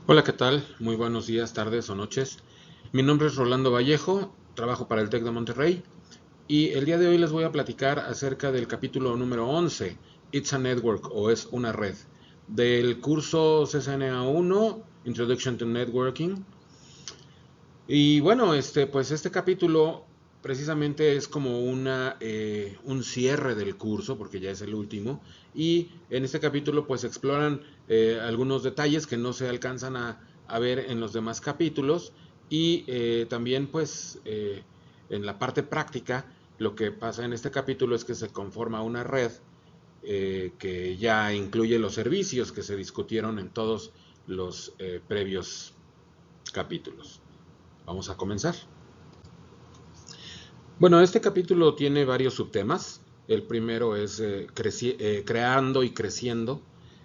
Hola, ¿qué tal? Muy buenos días, tardes o noches. Mi nombre es Rolando Vallejo, trabajo para el TEC de Monterrey y el día de hoy les voy a platicar acerca del capítulo número 11, It's a Network o es una red, del curso CCNA 1, Introduction to Networking. Y bueno, pues este capítulo precisamente es como un cierre del curso, porque ya es el último, y en este capítulo pues exploran algunos detalles que no se alcanzan a ver en los demás capítulos, y también pues en la parte práctica lo que pasa en este capítulo es que se conforma una red que ya incluye los servicios que se discutieron en todos los previos capítulos. Vamos a comenzar. Bueno, este capítulo tiene varios subtemas. El primero es creando y creciendo.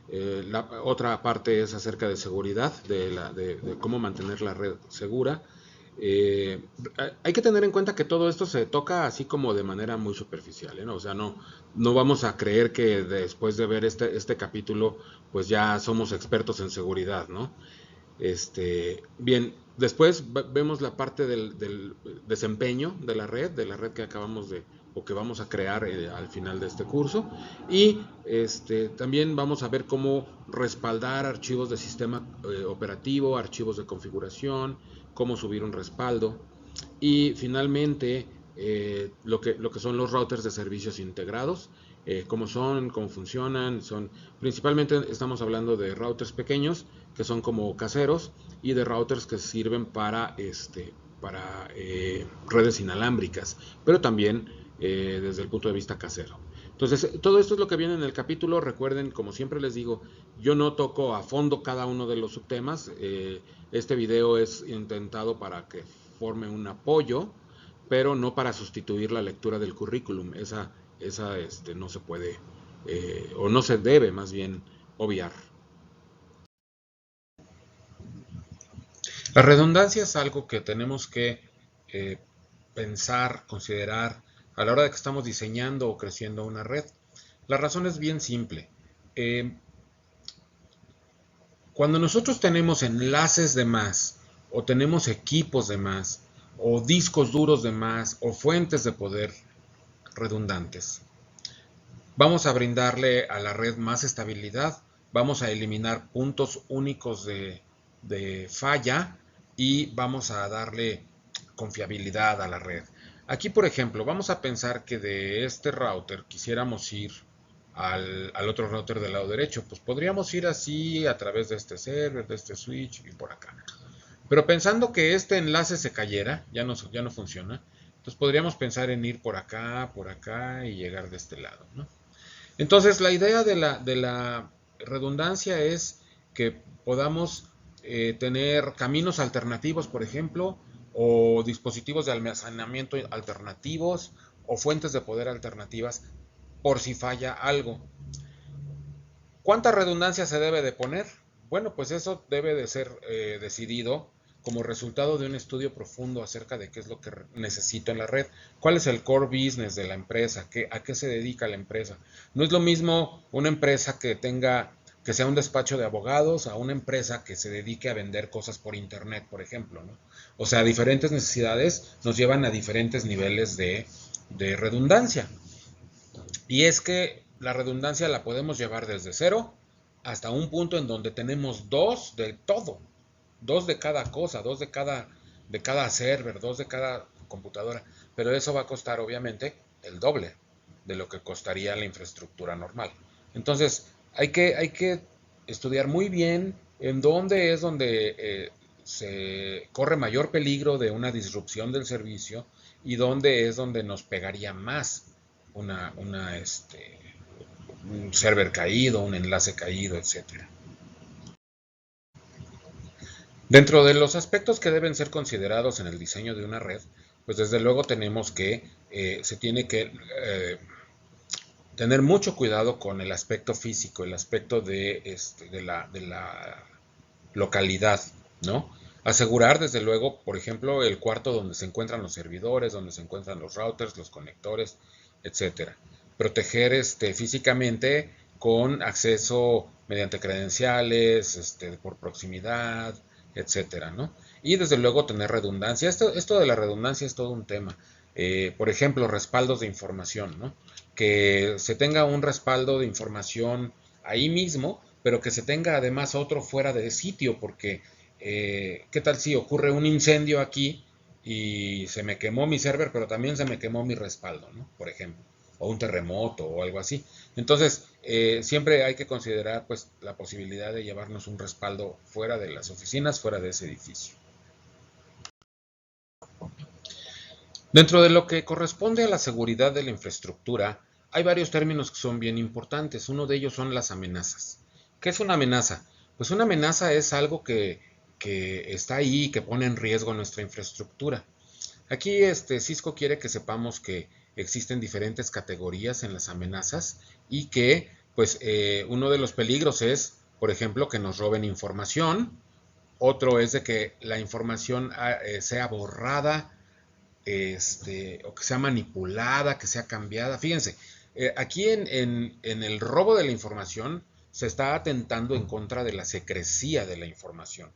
La otra parte es acerca de seguridad, de cómo mantener la red segura. Eh, Hay que tener en cuenta que todo esto se toca así como de manera muy superficial, ¿no? O sea, no vamos a creer que después de ver este capítulo, pues ya somos expertos en seguridad, ¿no? Bien, después vemos la parte del desempeño de la red que acabamos de o que vamos a crear al final de este curso. Y también vamos a ver cómo respaldar archivos de sistema operativo, archivos de configuración, cómo subir un respaldo. Y finalmente, lo que son los routers de servicios integrados, cómo son, cómo funcionan. Principalmente estamos hablando de routers pequeños, que son como caseros, y de routers que sirven para redes inalámbricas, pero también desde el punto de vista casero. Entonces, todo esto es lo que viene en el capítulo. Recuerden, como siempre les digo, yo no toco a fondo cada uno de los subtemas. Este video es intentado para que forme un apoyo, pero no para sustituir la lectura del currículum. Esa no se puede, o no se debe más bien, obviar. La redundancia es algo que tenemos que eh, pensar, considerar a la hora de que estamos diseñando o creciendo una red. La razón es bien simple. Eh, Cuando nosotros tenemos enlaces de más, o tenemos equipos de más, o discos duros de más, o fuentes de poder redundantes, vamos a brindarle a la red más estabilidad, vamos a eliminar puntos únicos de falla y vamos a darle confiabilidad a la red. Aquí, por ejemplo, vamos a pensar que de este router quisiéramos ir al otro router del lado derecho. Pues podríamos ir así a través de este server, de este switch y por acá. Pero pensando que este enlace se cayera, ya no funciona, entonces podríamos pensar en ir por acá y llegar de este lado, ¿no? Entonces, la idea de la redundancia es que podamos tener caminos alternativos, por ejemplo, o dispositivos de almacenamiento alternativos, o fuentes de poder alternativas, por si falla algo. ¿Cuánta redundancia se debe de poner? Bueno, pues eso debe de ser decidido como resultado de un estudio profundo acerca de qué es lo que necesito en la red, cuál es el core business de la empresa, a qué se dedica la empresa. No es lo mismo una empresa que sea un despacho de abogados, a una empresa que se dedique a vender cosas por internet, por ejemplo, ¿no? O sea, diferentes necesidades nos llevan a diferentes niveles de redundancia. Y es que la redundancia la podemos llevar desde cero hasta un punto en donde tenemos dos de todo, dos de cada cosa, de cada server, dos de cada computadora. Pero eso va a costar obviamente el doble de lo que costaría la infraestructura normal. Entonces, hay que estudiar muy bien en dónde es donde se corre mayor peligro de una disrupción del servicio y dónde es donde nos pegaría más un server caído, un enlace caído, etcétera. Dentro de los aspectos que deben ser considerados en el diseño de una red, pues desde luego tenemos que se tiene que tener mucho cuidado con el aspecto físico, el aspecto de la localidad, ¿no? Asegurar, desde luego, por ejemplo, el cuarto donde se encuentran los servidores, donde se encuentran los routers, los conectores, etcétera. Proteger físicamente con acceso mediante credenciales, por proximidad, etcétera, ¿no? Y desde luego tener redundancia. Esto de la redundancia es todo un tema. Por ejemplo, respaldos de información, ¿no? Que se tenga un respaldo de información ahí mismo, pero que se tenga además otro fuera de sitio, porque ¿qué tal si ocurre un incendio aquí y se me quemó mi server, pero también se me quemó mi respaldo, ¿no? Por ejemplo, o un terremoto o algo así. Entonces, siempre hay que considerar pues la posibilidad de llevarnos un respaldo fuera de las oficinas, fuera de ese edificio. Dentro de lo que corresponde a la seguridad de la infraestructura, hay varios términos que son bien importantes. Uno de ellos son las amenazas. ¿Qué es una amenaza? Pues una amenaza es algo que está ahí y que pone en riesgo nuestra infraestructura. Aquí Cisco quiere que sepamos que existen diferentes categorías en las amenazas y que pues uno de los peligros es, por ejemplo, que nos roben información. Otro es de que la información sea borrada, o que sea manipulada, que sea cambiada. Fíjense, aquí en el robo de la información se está atentando en contra de la secrecía de la información.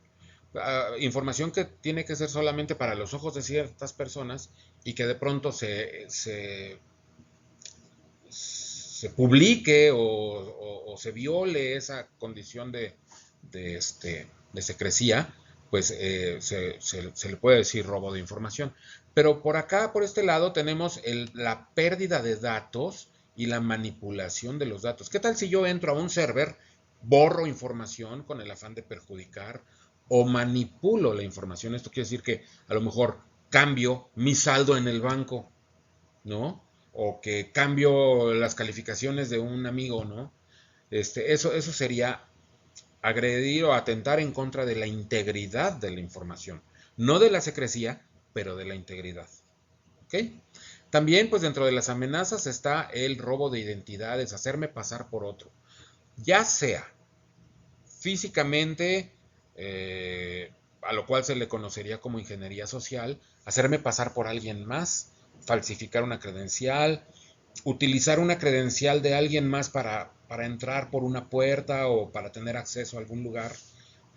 Información que tiene que ser solamente para los ojos de ciertas personas y que de pronto se publique o se viole esa condición de secrecía, pues se le puede decir robo de información. Pero por acá, por este lado, tenemos la pérdida de datos y la manipulación de los datos. ¿Qué tal si yo entro a un server, borro información con el afán de perjudicar o manipulo la información? Esto quiere decir que a lo mejor cambio mi saldo en el banco, ¿no? O que cambio las calificaciones de un amigo, ¿no? Eso sería agredir o atentar en contra de la integridad de la información. No de la secrecía, pero de la integridad. ¿Ok? También, pues dentro de las amenazas está el robo de identidades, hacerme pasar por otro. Ya sea físicamente, a lo cual se le conocería como ingeniería social, hacerme pasar por alguien más, falsificar una credencial, utilizar una credencial de alguien más para entrar por una puerta o para tener acceso a algún lugar.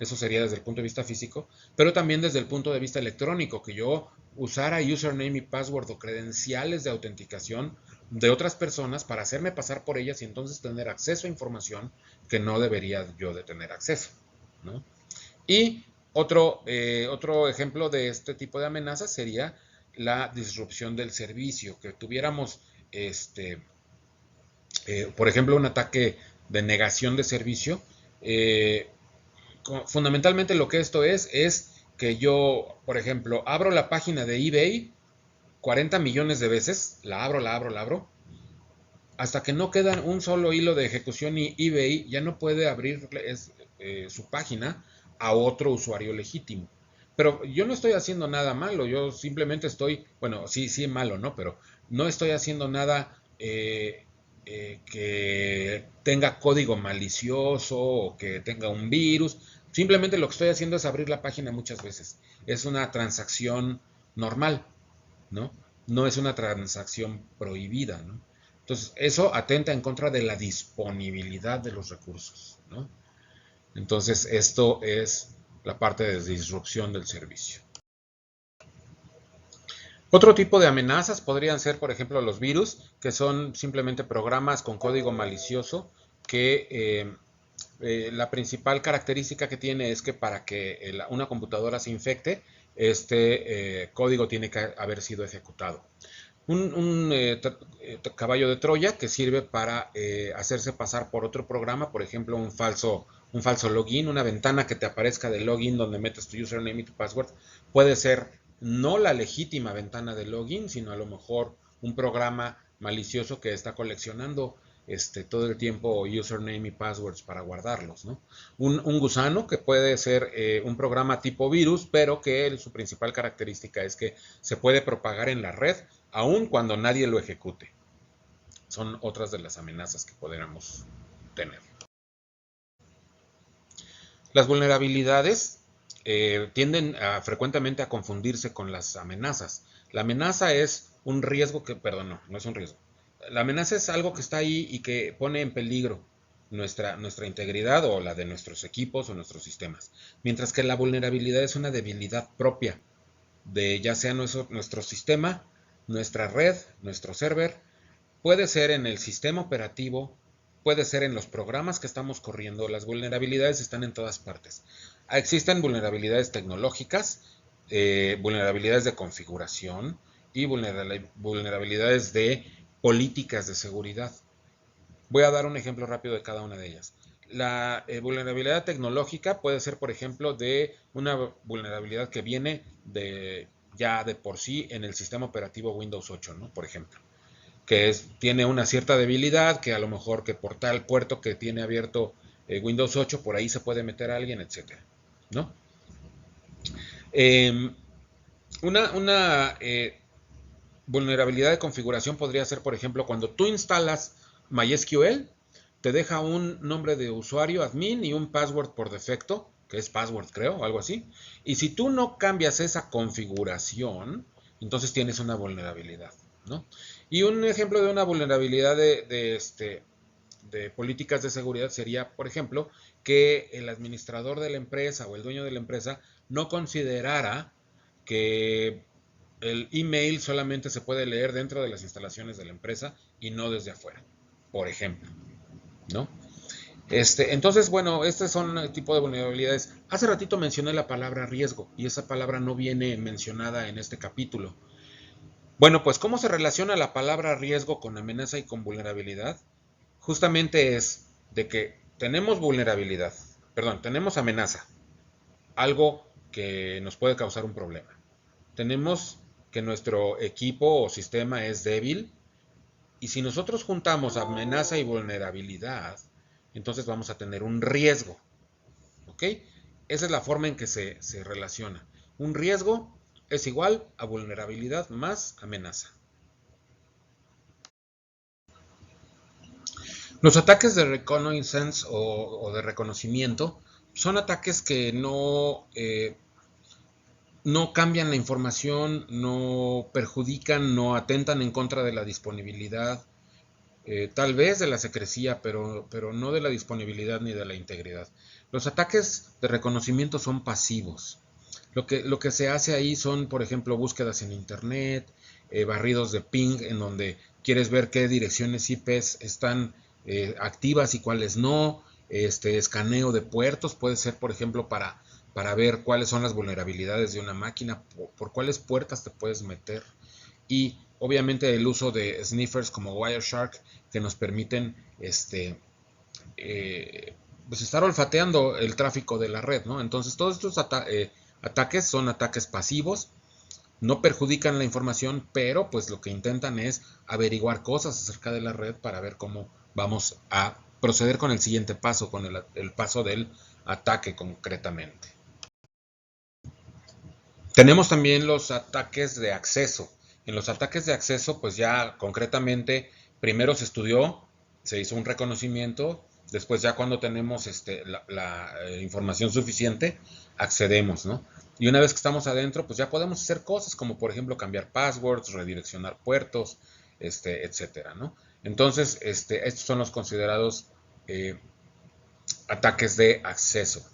Eso sería desde el punto de vista físico, pero también desde el punto de vista electrónico, que yo usara username y password o credenciales de autenticación de otras personas para hacerme pasar por ellas y entonces tener acceso a información que no debería yo de tener acceso, ¿no? Y otro ejemplo de este tipo de amenazas sería la disrupción del servicio, que tuviéramos, por ejemplo, un ataque de negación de servicio. eh, Fundamentalmente lo que esto es que yo, por ejemplo, abro la página de eBay 40 millones de veces, la abro, hasta que no queda un solo hilo de ejecución y eBay ya no puede abrir su página a otro usuario legítimo. Pero yo no estoy haciendo nada malo, yo simplemente estoy, bueno, sí, sí, malo, ¿no? Pero no estoy haciendo nada que tenga código malicioso o que tenga un virus. Simplemente lo que estoy haciendo es abrir la página muchas veces. Es una transacción normal, ¿no? No es una transacción prohibida, ¿no? Entonces, eso atenta en contra de la disponibilidad de los recursos, ¿no? Entonces, esto es la parte de disrupción del servicio. Otro tipo de amenazas podrían ser, por ejemplo, los virus, que son simplemente programas con código malicioso que la principal característica que tiene es que para que una computadora se infecte, este código tiene que haber sido ejecutado. Un caballo de Troya que sirve para hacerse pasar por otro programa, por ejemplo, un falso login, una ventana que te aparezca de login donde metes tu username y tu password, puede ser no la legítima ventana de login, sino a lo mejor un programa malicioso que está coleccionando todo el tiempo username y passwords para guardarlos, ¿no? Un gusano que puede ser un programa tipo virus, pero que su principal característica es que se puede propagar en la red aun cuando nadie lo ejecute. Son otras de las amenazas que podríamos tener. Las vulnerabilidades tienden frecuentemente a confundirse con las amenazas. La amenaza es un riesgo que, perdón, no es un riesgo. La amenaza es algo que está ahí y que pone en peligro nuestra integridad o la de nuestros equipos o nuestros sistemas. Mientras que la vulnerabilidad es una debilidad propia de ya sea nuestro sistema, nuestra red, nuestro server, puede ser en el sistema operativo, puede ser en los programas que estamos corriendo. Las vulnerabilidades están en todas partes. Existen vulnerabilidades tecnológicas, vulnerabilidades de configuración y vulnerabilidades de políticas de seguridad. Voy a dar un ejemplo rápido de cada una de ellas. La vulnerabilidad tecnológica puede ser, por ejemplo, de una vulnerabilidad que viene ya de por sí en el sistema operativo Windows 8, ¿no? Por ejemplo, que tiene una cierta debilidad, que a lo mejor que por tal puerto que tiene abierto Windows 8, por ahí se puede meter a alguien, etcétera, ¿no? Una vulnerabilidad de configuración podría ser, por ejemplo, cuando tú instalas MySQL, te deja un nombre de usuario admin y un password por defecto, que es password creo, o algo así. Y si tú no cambias esa configuración, entonces tienes una vulnerabilidad, ¿no? Y un ejemplo de una vulnerabilidad de políticas de seguridad sería, por ejemplo, que el administrador de la empresa o el dueño de la empresa no considerara que el email solamente se puede leer dentro de las instalaciones de la empresa y no desde afuera, por ejemplo, ¿no? Entonces, bueno, estos son el tipo de vulnerabilidades. Hace ratito mencioné la palabra riesgo y esa palabra no viene mencionada en este capítulo. Bueno, pues ¿cómo se relaciona la palabra riesgo con amenaza y con vulnerabilidad? Justamente es de que tenemos vulnerabilidad, perdón, tenemos amenaza, algo que nos puede causar un problema. Tenemos que nuestro equipo o sistema es débil y si nosotros juntamos amenaza y vulnerabilidad, entonces vamos a tener un riesgo. ¿Ok? Esa es la forma en que se relaciona. Un riesgo es igual a vulnerabilidad más amenaza. Los ataques de reconnaissance o de reconocimiento son ataques que no cambian la información, no perjudican, no atentan en contra de la disponibilidad, tal vez de la secrecía, pero no de la disponibilidad ni de la integridad. Los ataques de reconocimiento son pasivos. Lo que se hace ahí son, por ejemplo, búsquedas en internet, barridos de ping, en donde quieres ver qué direcciones IPs están activas y cuáles no. Escaneo de puertos puede ser, por ejemplo, para ver cuáles son las vulnerabilidades de una máquina, por cuáles puertas te puedes meter. Y obviamente el uso de sniffers como Wireshark que nos permiten pues estar olfateando el tráfico de la red, ¿no? Entonces todos estos ataques son ataques pasivos, no perjudican la información, pero pues lo que intentan es averiguar cosas acerca de la red para ver cómo vamos a proceder con el siguiente paso, con el paso del ataque concretamente. Tenemos también los ataques de acceso. En los ataques de acceso, pues ya concretamente, primero se estudió, se hizo un reconocimiento, después ya cuando tenemos la información suficiente, accedemos, ¿no? Y una vez que estamos adentro, pues ya podemos hacer cosas como por ejemplo cambiar passwords, redireccionar puertos, etcétera, ¿no? Entonces, estos son los considerados ataques de acceso.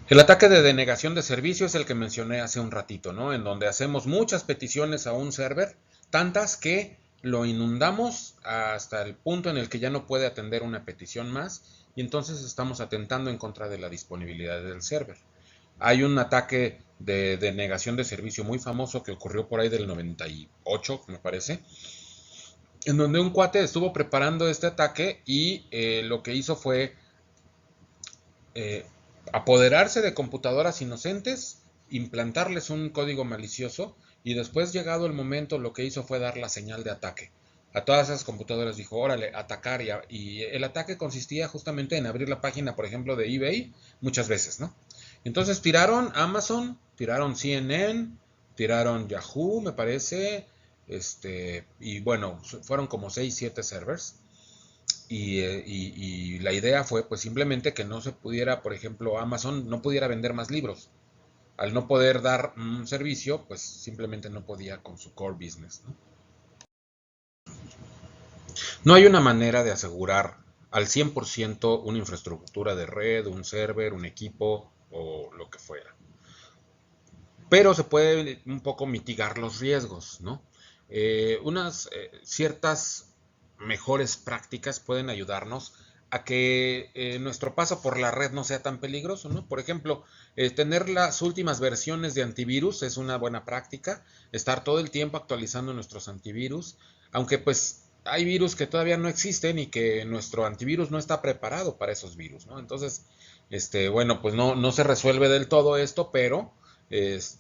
El ataque de denegación de servicio es el que mencioné hace un ratito, ¿no? En donde hacemos muchas peticiones a un server, tantas que lo inundamos hasta el punto en el que ya no puede atender una petición más y entonces estamos atentando en contra de la disponibilidad del server. Hay un ataque de denegación de servicio muy famoso que ocurrió por ahí del 98, me parece, en donde un cuate estuvo preparando este ataque y lo que hizo fue eh, apoderarse de computadoras inocentes, implantarles un código malicioso y después llegado el momento lo que hizo fue dar la señal de ataque. A todas esas computadoras dijo, órale, atacar y el ataque consistía justamente en abrir la página, por ejemplo, de eBay muchas veces, ¿no? Entonces tiraron Amazon, tiraron CNN, tiraron Yahoo, me parece, y bueno, fueron como 6, 7 servers. Y la idea fue pues simplemente que no se pudiera, por ejemplo, Amazon no pudiera vender más libros. Al no poder dar un servicio, pues simplemente no podía con su core business, ¿no? No hay una manera de asegurar al 100% una infraestructura de red, un server, un equipo o lo que fuera. Pero se puede un poco mitigar los riesgos, ¿no? Unas ciertas mejores prácticas pueden ayudarnos a que nuestro paso por la red no sea tan peligroso, ¿no? Por ejemplo, tener las últimas versiones de antivirus es una buena práctica, estar todo el tiempo actualizando nuestros antivirus, aunque pues hay virus que todavía no existen y que nuestro antivirus no está preparado para esos virus, ¿no? Entonces, bueno, pues no se resuelve del todo esto, pero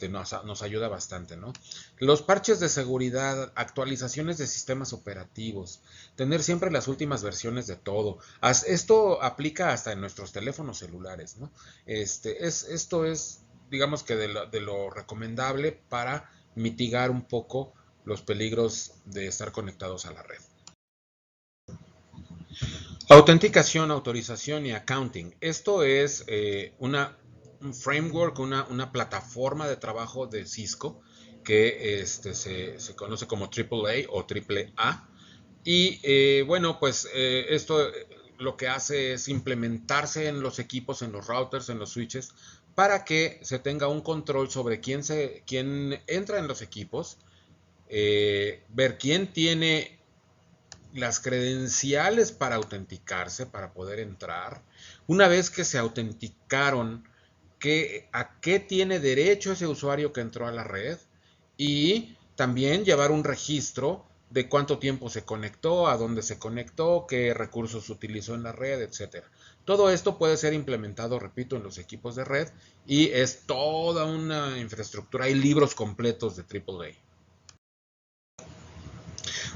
nos ayuda bastante, ¿no? Los parches de seguridad, actualizaciones de sistemas operativos, tener siempre las últimas versiones de todo. Esto aplica hasta en nuestros teléfonos celulares, ¿no? Esto es, digamos que de lo recomendable para mitigar un poco los peligros de estar conectados a la red. Autenticación, autorización y accounting. Esto es un framework, una plataforma de trabajo de Cisco que se conoce como AAA o AAA. Y bueno, pues esto lo que hace es implementarse en los equipos, en los routers, en los switches, para que se tenga un control sobre quién entra en los equipos, ver quién tiene las credenciales para autenticarse, para poder entrar. Una vez que se autenticaron, a qué tiene derecho ese usuario que entró a la red, y también llevar un registro de cuánto tiempo se conectó, a dónde se conectó, qué recursos utilizó en la red, etcétera. Todo esto puede ser implementado, repito, en los equipos de red y es toda una infraestructura. Hay libros completos de AAA.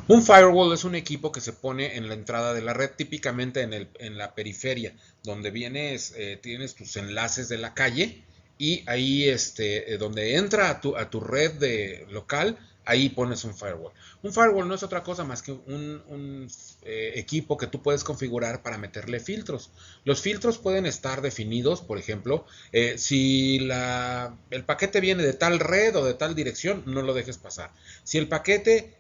Un firewall es un equipo que se pone en la entrada de la red, típicamente en la periferia, donde tienes tus enlaces de la calle y ahí donde entra a tu red local, ahí pones un firewall. Un firewall no es otra cosa más que un equipo que tú puedes configurar para meterle filtros. Los filtros pueden estar definidos, por ejemplo, si el paquete viene de tal red o de tal dirección, no lo dejes pasar. Si el paquete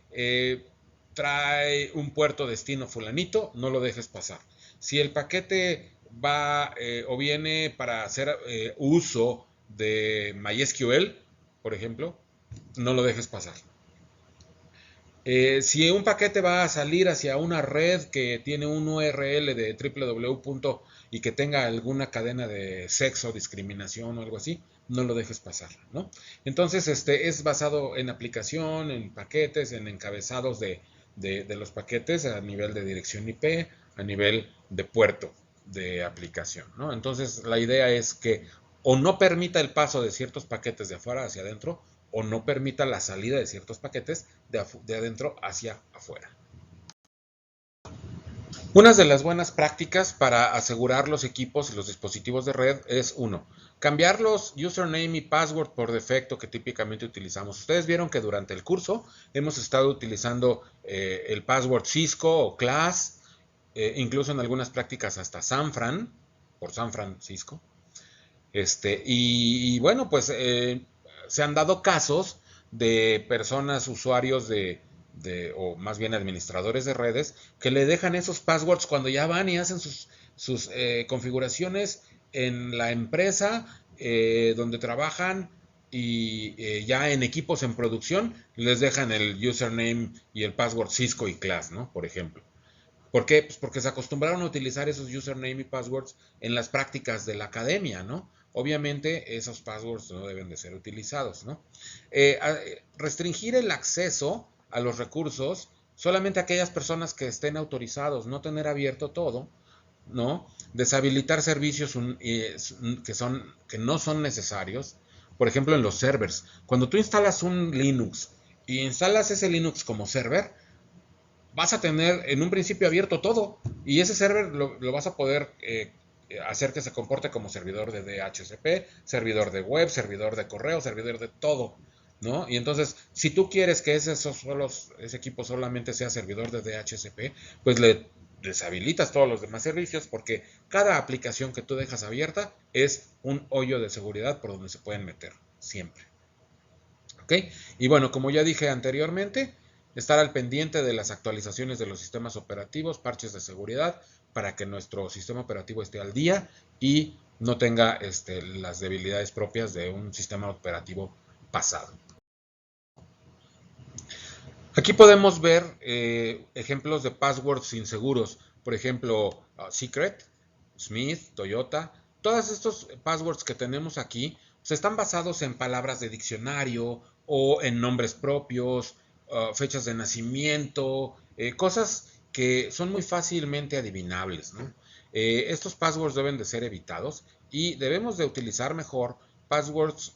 trae un puerto destino fulanito, no lo dejes pasar. Si el paquete va o viene para hacer uso de MySQL, por ejemplo, no lo dejes pasar. Si un paquete va a salir hacia una red que tiene un URL de www. Y que tenga alguna cadena de sexo, discriminación o algo así, no lo dejes pasar, ¿no? Entonces, es basado en aplicación, en paquetes, en encabezados de los paquetes a nivel de dirección IP, a nivel de puerto de aplicación, ¿no? Entonces, la idea es que o no permita el paso de ciertos paquetes de afuera hacia adentro, o no permita la salida de ciertos paquetes de adentro hacia afuera. Una de las buenas prácticas para asegurar los equipos y los dispositivos de red es cambiar los username y password por defecto que típicamente utilizamos. Ustedes vieron que durante el curso hemos estado utilizando el password Cisco o Class, incluso en algunas prácticas hasta Sanfran, por San Francisco. Y bueno, pues se han dado casos de personas, usuarios o más bien administradores de redes, que le dejan esos passwords cuando ya van y hacen sus configuraciones en la empresa donde trabajan y ya en equipos en producción, les dejan el username y el password Cisco y Class, ¿no? Por ejemplo. ¿Por qué? Pues porque se acostumbraron a utilizar esos username y passwords en las prácticas de la academia, ¿no? Obviamente esos passwords no deben de ser utilizados, ¿no? Restringir el acceso a los recursos solamente a aquellas personas que estén autorizados, no tener abierto todo, ¿no? Deshabilitar servicios que no son necesarios. Por ejemplo, en los servers. Cuando tú instalas un Linux y instalas ese Linux como server, vas a tener en un principio abierto todo y ese server lo vas a poder hacer que se comporte como servidor de DHCP, servidor de web, servidor de correo, servidor de todo, ¿no? Y entonces, si tú quieres que ese equipo solamente sea servidor de DHCP, pues le deshabilitas todos los demás servicios porque cada aplicación que tú dejas abierta es un hoyo de seguridad por donde se pueden meter, siempre. ¿Ok? Y bueno, como ya dije anteriormente, estar al pendiente de las actualizaciones de los sistemas operativos, parches de seguridad, para que nuestro sistema operativo esté al día y no tenga las debilidades propias de un sistema operativo pasado. Aquí podemos ver ejemplos de passwords inseguros. Por ejemplo, Secret, Smith, Toyota. Todos estos passwords que tenemos aquí están basados en palabras de diccionario o en nombres propios, fechas de nacimiento, cosas que son muy fácilmente adivinables, ¿no? Estos passwords deben de ser evitados y debemos de utilizar mejor passwords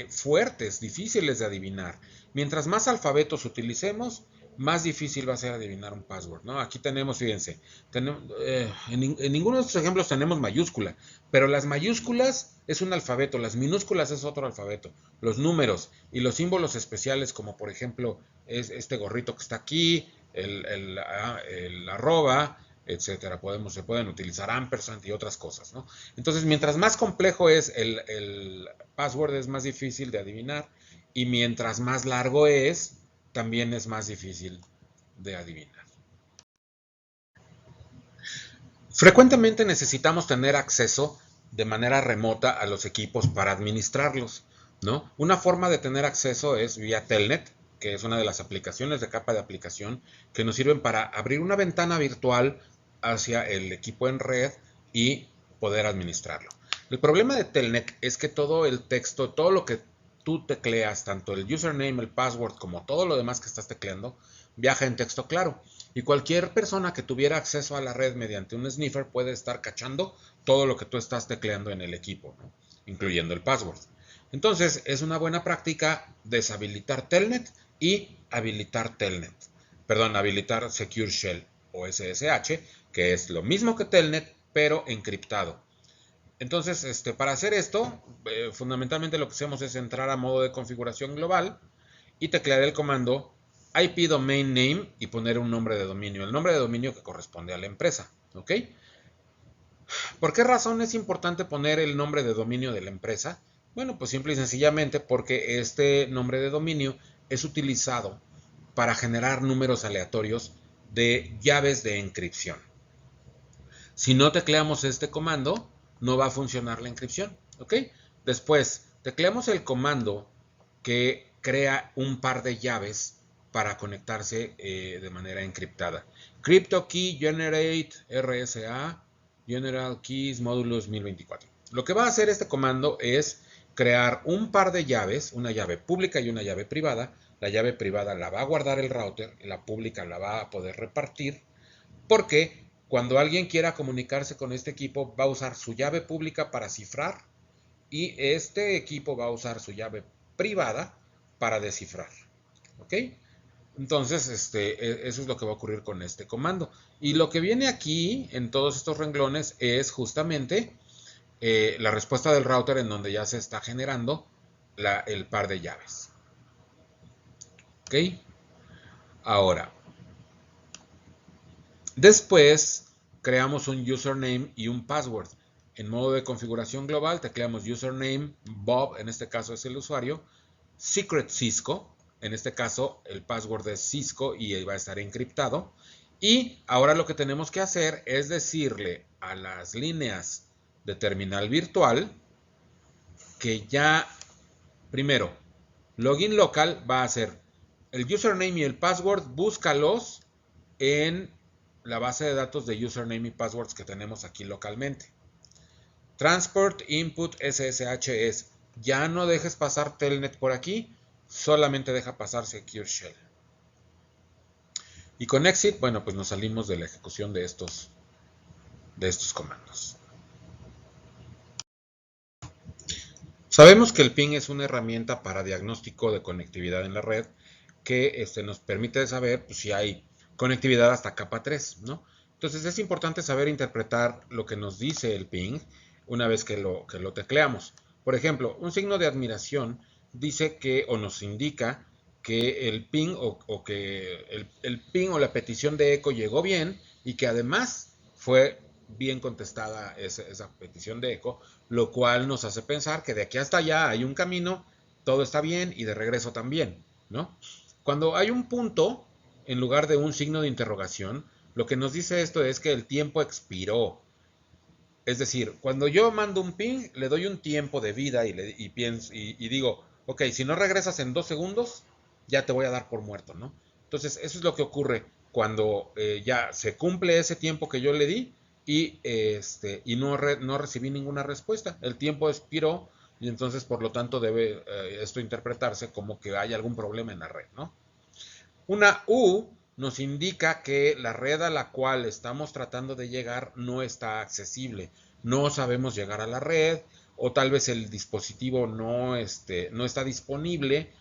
fuertes, difíciles de adivinar. Mientras más alfabetos utilicemos, más difícil va a ser adivinar un password, ¿no? Aquí tenemos, fíjense, en ninguno de estos ejemplos tenemos mayúscula, pero las mayúsculas es un alfabeto, las minúsculas es otro alfabeto, los números y los símbolos especiales, como por ejemplo es este gorrito que está aquí, el arroba, etcétera. Se pueden utilizar ampersand y otras cosas, ¿no? Entonces, mientras más complejo es el password, es más difícil de adivinar, y mientras más largo es, también es más difícil de adivinar. Frecuentemente necesitamos tener acceso de manera remota a los equipos para administrarlos, ¿no? Una forma de tener acceso es vía Telnet, que es una de las aplicaciones de capa de aplicación que nos sirven para abrir una ventana virtual hacia el equipo en red y poder administrarlo. El problema de Telnet es que todo el texto, todo lo que tú tecleas, tanto el username, el password, como todo lo demás que estás tecleando, viaja en texto claro. Y cualquier persona que tuviera acceso a la red mediante un sniffer puede estar cachando todo lo que tú estás tecleando en el equipo, ¿no? Incluyendo el password. Entonces, es una buena práctica deshabilitar Telnet y habilitar Telnet. Perdón, habilitar Secure Shell o SSH, que es lo mismo que Telnet, pero encriptado. Entonces, para hacer esto, fundamentalmente lo que hacemos es entrar a modo de configuración global y teclear el comando IP domain name y poner un nombre de dominio, el nombre de dominio que corresponde a la empresa, ¿ok? ¿Por qué razón es importante poner el nombre de dominio de la empresa? Bueno, pues simple y sencillamente porque este nombre de dominio es utilizado para generar números aleatorios de llaves de encripción. Si no tecleamos este comando, no va a funcionar la encripción, ¿ok? Después, tecleamos el comando que crea un par de llaves para conectarse de manera encriptada. Crypto Key Generate RSA General Keys Modulus 1024. Lo que va a hacer este comando es crear un par de llaves, una llave pública y una llave privada. La llave privada la va a guardar el router, la pública la va a poder repartir, porque cuando alguien quiera comunicarse con este equipo va a usar su llave pública para cifrar y este equipo va a usar su llave privada para descifrar. ¿Ok? Entonces, eso es lo que va a ocurrir con este comando. Y lo que viene aquí en todos estos renglones es justamente la respuesta del router en donde ya se está generando el par de llaves. ¿Ok? Ahora, después creamos un username y un password. En modo de configuración global tecleamos username, Bob, en este caso es el usuario, secret Cisco, en este caso el password es Cisco y va a estar encriptado. Y ahora lo que tenemos que hacer es decirle a las líneas de terminal virtual que ya, primero, login local va a ser el username y el password, búscalos en la base de datos de username y passwords que tenemos aquí localmente. Transport Input SSH es, ya no dejes pasar Telnet por aquí, solamente deja pasar Secure Shell. Y con Exit, bueno, pues nos salimos de la ejecución de estos comandos. Sabemos que el ping es una herramienta para diagnóstico de conectividad en la red que nos permite saber pues, si hay conectividad hasta capa 3, ¿no? Entonces es importante saber interpretar lo que nos dice el ping una vez que lo tecleamos. Por ejemplo, un signo de admiración dice que o nos indica que el ping o que el ping o la petición de eco llegó bien y que además fue bien contestada esa petición de eco, lo cual nos hace pensar que de aquí hasta allá hay un camino, todo está bien y de regreso también, ¿no? Cuando hay un punto en lugar de un signo de interrogación, Lo que nos dice esto es que el tiempo expiró. Es decir, cuando yo mando un ping, le doy un tiempo de vida y pienso, y digo, ok, si no regresas en 2 segundos, ya te voy a dar por muerto, ¿no? Entonces, eso es lo que ocurre cuando ya se cumple ese tiempo que yo le di y no recibí ninguna respuesta. El tiempo expiró y entonces, por lo tanto, debe esto interpretarse como que hay algún problema en la red, ¿no? Una U nos indica que la red a la cual estamos tratando de llegar no está accesible. No sabemos llegar a la red o tal vez el dispositivo no está disponible,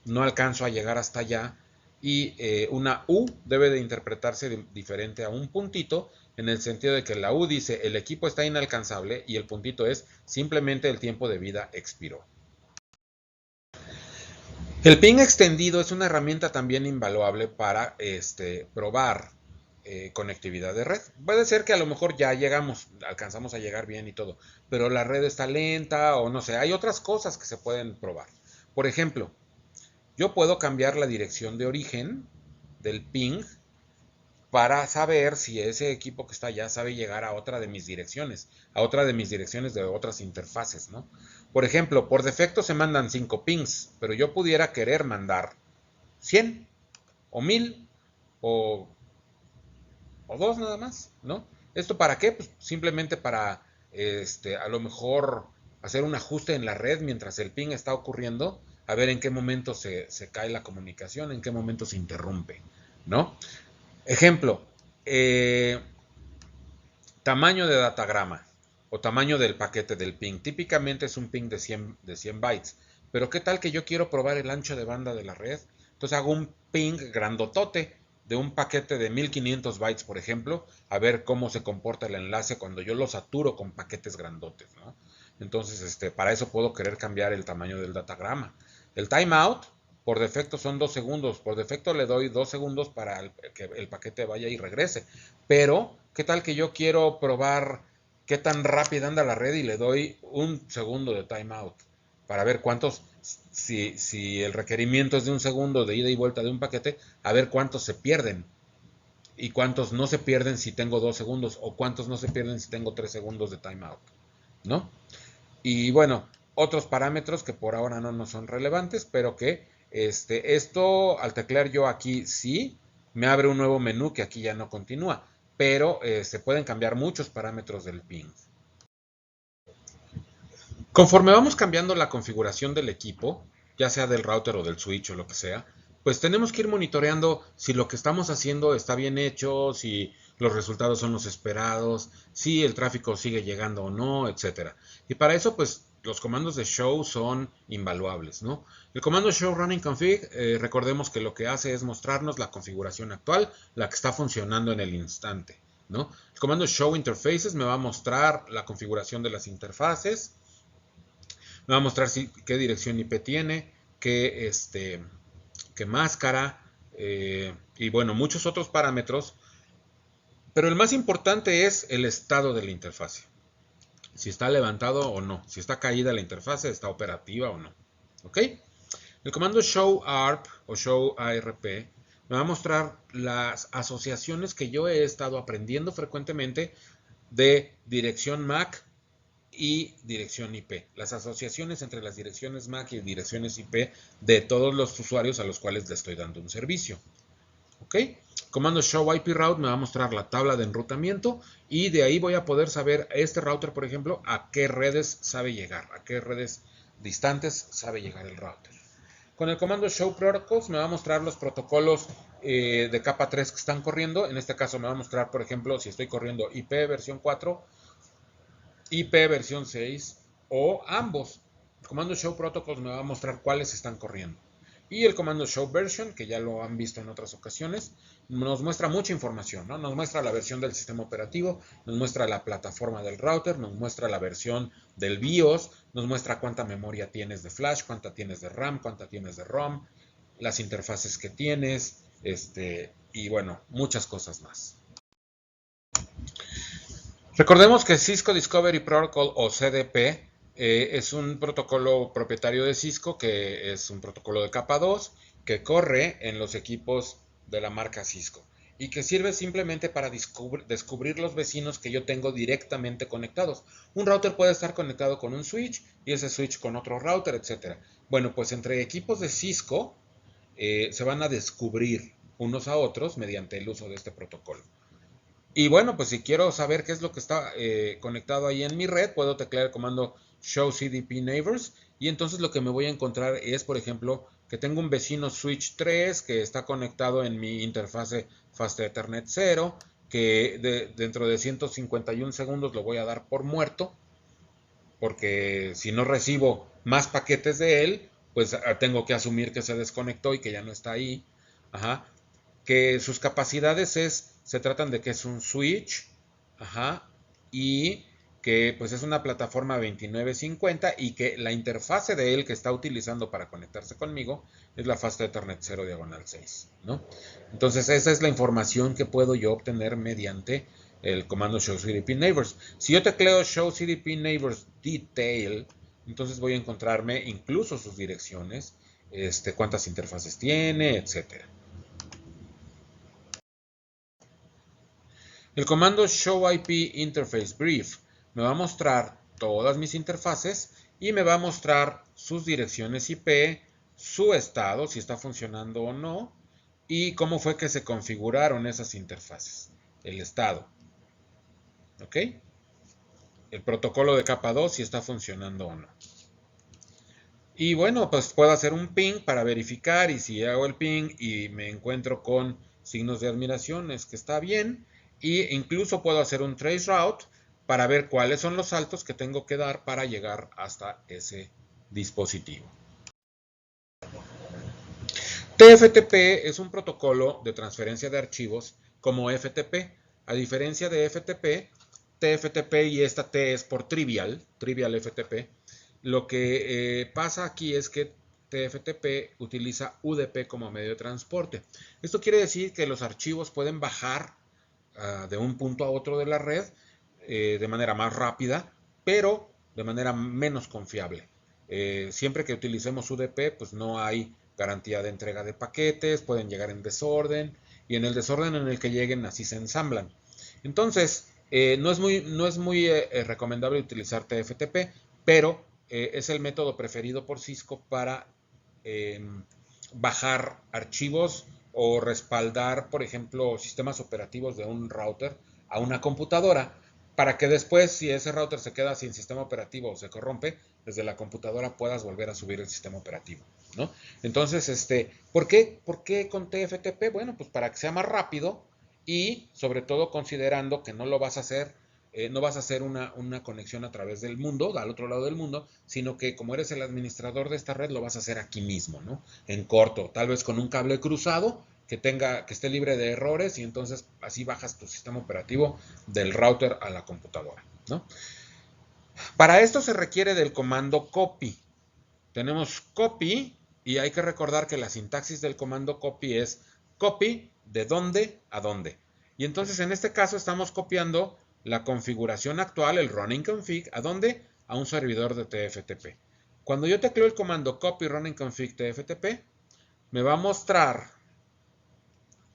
no alcanzo a llegar hasta allá. Y una U debe de interpretarse diferente a un puntito en el sentido de que la U dice el equipo está inalcanzable y el puntito es simplemente el tiempo de vida expiró. El ping extendido es una herramienta también invaluable para probar conectividad de red. Puede ser que a lo mejor ya alcanzamos a llegar bien y todo, pero la red está lenta o no sé, hay otras cosas que se pueden probar. Por ejemplo, yo puedo cambiar la dirección de origen del ping para saber si ese equipo que está allá sabe llegar a otra de mis direcciones, de otras interfaces, ¿no? Por ejemplo, por defecto se mandan 5 pings, pero yo pudiera querer mandar 100 o 1000 o, o 2 nada más, ¿no? ¿Esto para qué? Pues simplemente para a lo mejor hacer un ajuste en la red mientras el ping está ocurriendo, a ver en qué momento se cae la comunicación, en qué momento se interrumpe, ¿no? Ejemplo, eh, tamaño de datagrama o tamaño del paquete del ping. Típicamente es un ping de 100 bytes. Pero ¿qué tal que yo quiero probar el ancho de banda de la red? Entonces hago un ping grandotote de un paquete de 1500 bytes, por ejemplo, a ver cómo se comporta el enlace cuando yo lo saturo con paquetes grandotes, ¿no? Entonces, para eso puedo querer cambiar el tamaño del datagrama. El timeout, por defecto son 2 segundos. Por defecto le doy 2 segundos para que el paquete vaya y regrese. Pero, ¿qué tal que yo quiero probar qué tan rápida anda la red y le doy 1 segundo de timeout? Para ver si el requerimiento es de 1 segundo de ida y vuelta de un paquete, a ver cuántos se pierden. Y cuántos no se pierden si tengo 2 segundos. O cuántos no se pierden si tengo 3 segundos de timeout. ¿No? Y bueno, otros parámetros que por ahora no nos son relevantes, pero que esto al teclear yo aquí sí, me abre un nuevo menú que aquí ya no continúa, pero se pueden cambiar muchos parámetros del ping. Conforme vamos cambiando la configuración del equipo, ya sea del router o del switch o lo que sea, pues tenemos que ir monitoreando si lo que estamos haciendo está bien hecho, si los resultados son los esperados, si el tráfico sigue llegando o no, etcétera. Y para eso, pues los comandos de show son invaluables, ¿no? El comando show running config, recordemos que lo que hace es mostrarnos la configuración actual, la que está funcionando en el instante, ¿no? El comando show interfaces me va a mostrar la configuración de las interfaces, me va a mostrar qué dirección IP tiene, qué máscara, y bueno, muchos otros parámetros. Pero el más importante es el estado de la interfase. Si está levantado o no. Si está caída la interfase, está operativa o no. ¿Ok? El comando show ARP o show ARP me va a mostrar las asociaciones que yo he estado aprendiendo frecuentemente de dirección MAC y dirección IP. Las asociaciones entre las direcciones MAC y direcciones IP de todos los usuarios a los cuales le estoy dando un servicio. ¿Ok? Comando show IP route me va a mostrar la tabla de enrutamiento y de ahí voy a poder saber este router, por ejemplo, a qué redes sabe llegar, a qué redes distantes sabe llegar el router. Con el comando show protocols me va a mostrar los protocolos de capa 3 que están corriendo. En este caso me va a mostrar, por ejemplo, si estoy corriendo IP versión 4, IP versión 6 o ambos. El comando show protocols me va a mostrar cuáles están corriendo. Y el comando show version, que ya lo han visto en otras ocasiones, nos muestra mucha información, ¿no? Nos muestra la versión del sistema operativo, nos muestra la plataforma del router, nos muestra la versión del BIOS, nos muestra cuánta memoria tienes de flash, cuánta tienes de RAM, cuánta tienes de ROM, las interfaces que tienes, y bueno, muchas cosas más. Recordemos que Cisco Discovery Protocol o CDP es un protocolo propietario de Cisco que es un protocolo de capa 2 que corre en los equipos de la marca Cisco. y que sirve simplemente para descubrir los vecinos que yo tengo directamente conectados. Un router puede estar conectado con un switch y ese switch con otro router, etcétera. Bueno, pues entre equipos de Cisco se van a descubrir unos a otros mediante el uso de este protocolo. Y bueno, pues si quiero saber qué es lo que está conectado ahí en mi red, puedo teclear el comando show CDP neighbors y entonces lo que me voy a encontrar es, por ejemplo, que tengo un vecino switch 3 que está conectado en mi interfase Fast Ethernet 0, que dentro de 151 segundos lo voy a dar por muerto, porque si no recibo más paquetes de él, pues tengo que asumir que se desconectó y que ya no está ahí. Ajá. Que sus capacidades se tratan de que es un switch, ajá, y que pues es una plataforma 2950 y que la interfase de él que está utilizando para conectarse conmigo es la Fast Ethernet 0 diagonal 6, ¿no? Entonces esa es la información que puedo yo obtener mediante el comando show CDP neighbors. Si yo tecleo show CDP neighbors detail, entonces voy a encontrarme incluso sus direcciones, cuántas interfaces tiene, etcétera. El comando showIPInterfaceBrief me va a mostrar todas mis interfaces y me va a mostrar sus direcciones IP, su estado, si está funcionando o no, y cómo fue que se configuraron esas interfaces, el estado. ¿Ok? El protocolo de capa 2, si está funcionando o no. Y bueno, pues puedo hacer un ping para verificar y si hago el ping y me encuentro con signos de admiración es que está bien. Y incluso puedo hacer un trace route para ver cuáles son los saltos que tengo que dar para llegar hasta ese dispositivo. TFTP es un protocolo de transferencia de archivos como FTP. A diferencia de FTP, TFTP y esta T es por trivial FTP. Lo que pasa aquí es que TFTP utiliza UDP como medio de transporte. Esto quiere decir que los archivos pueden bajar de un punto a otro de la red de manera más rápida, pero de manera menos confiable. Siempre que utilicemos UDP, pues no hay garantía de entrega de paquetes, pueden llegar en desorden, y en el desorden en el que lleguen así se ensamblan. Entonces, no es muy recomendable utilizar TFTP, pero es el método preferido por Cisco para bajar archivos o respaldar, por ejemplo, sistemas operativos de un router a una computadora para que después, si ese router se queda sin sistema operativo o se corrompe, desde la computadora puedas volver a subir el sistema operativo, ¿no? Entonces, ¿por qué con TFTP? Bueno, pues para que sea más rápido y sobre todo considerando que no lo vas a hacer, no vas a hacer una conexión a través del mundo, al otro lado del mundo, sino que como eres el administrador de esta red, lo vas a hacer aquí mismo, ¿no? En corto, tal vez con un cable cruzado que esté libre de errores y entonces así bajas tu sistema operativo del router a la computadora, ¿no? Para esto se requiere del comando copy. Tenemos copy y hay que recordar que la sintaxis del comando copy es copy de dónde a dónde. Y entonces en este caso estamos copiando la configuración actual, el running config, ¿a dónde? A un servidor de TFTP. Cuando yo tecleo el comando copy running config TFTP, me va a mostrar,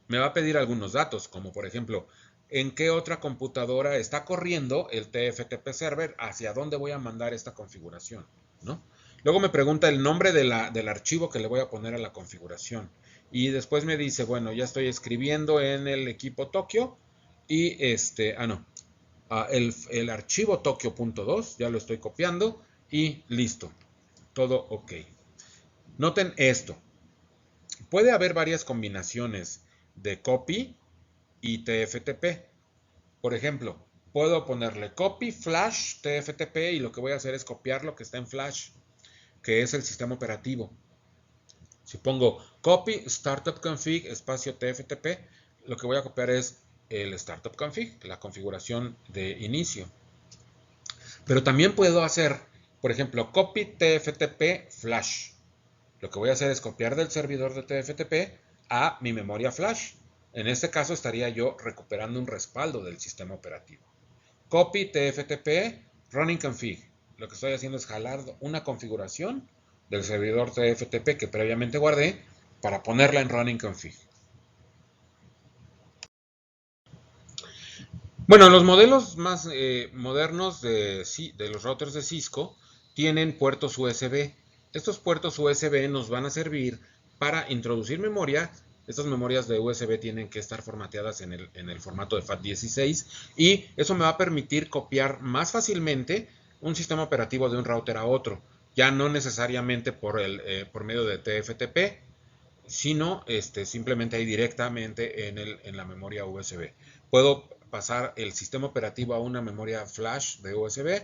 me va a pedir algunos datos, como por ejemplo, en qué otra computadora está corriendo el TFTP server, hacia dónde voy a mandar esta configuración, ¿no? Luego me pregunta el nombre del archivo que le voy a poner a la configuración. Y después me dice, bueno, ya estoy escribiendo en el equipo Tokio y el archivo Tokio.2, ya lo estoy copiando y listo, todo ok. Noten esto, puede haber varias combinaciones de copy y TFTP. Por ejemplo, puedo ponerle copy flash TFTP y lo que voy a hacer es copiar lo que está en flash, que es el sistema operativo. Si pongo copy startup config espacio TFTP, lo que voy a copiar es el startup config, la configuración de inicio. Pero también puedo hacer, por ejemplo, copy TFTP flash. Lo que voy a hacer es copiar del servidor de TFTP a mi memoria flash. En este caso estaría yo recuperando un respaldo del sistema operativo. Copy TFTP running config. Lo que estoy haciendo es jalar una configuración del servidor TFTP que previamente guardé para ponerla en running config. Bueno, los modelos más modernos de los routers de Cisco tienen puertos USB. Estos puertos USB nos van a servir para introducir memoria. Estas memorias de USB tienen que estar formateadas en el formato de FAT16 y eso me va a permitir copiar más fácilmente un sistema operativo de un router a otro, ya no necesariamente por medio de TFTP, sino simplemente ahí directamente en la memoria USB. Puedo pasar el sistema operativo a una memoria flash de USB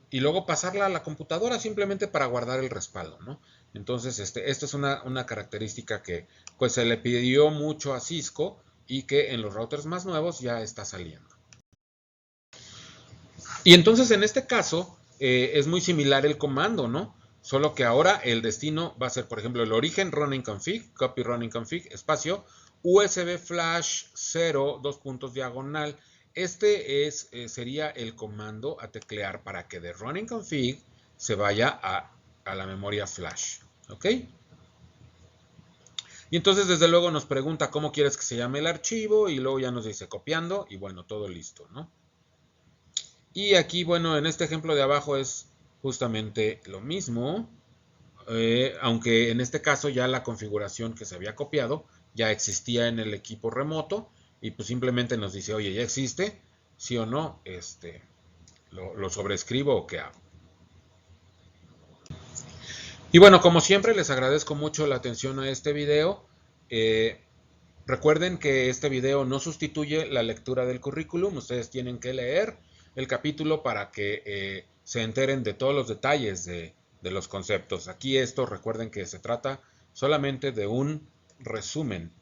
y luego pasarla a la computadora simplemente para guardar el respaldo, ¿no? Entonces, esta es una característica que pues se le pidió mucho a Cisco y que en los routers más nuevos ya está saliendo. Y entonces en este caso es muy similar el comando, ¿no? Solo que ahora el destino va a ser, por ejemplo, el origen running config, copy running config, espacio, USB flash 0, dos puntos diagonal. Sería el comando a teclear para que de running config se vaya a la memoria flash, ¿ok? Y entonces desde luego nos pregunta cómo quieres que se llame el archivo y luego ya nos dice copiando y bueno, todo listo, ¿no? Y aquí, bueno, en este ejemplo de abajo es justamente lo mismo, aunque en este caso ya la configuración que se había copiado ya existía en el equipo remoto y pues simplemente nos dice, oye, ya existe, sí o no, lo sobrescribo o qué hago. Y bueno, como siempre, les agradezco mucho la atención a este video. Eh, Recuerden que este video no sustituye la lectura del currículum. Ustedes tienen que leer el capítulo para que se enteren de todos los detalles de los conceptos. Aquí esto, recuerden que se trata solamente de un resumen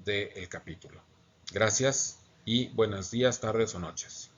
del capítulo. Gracias y buenos días, tardes o noches.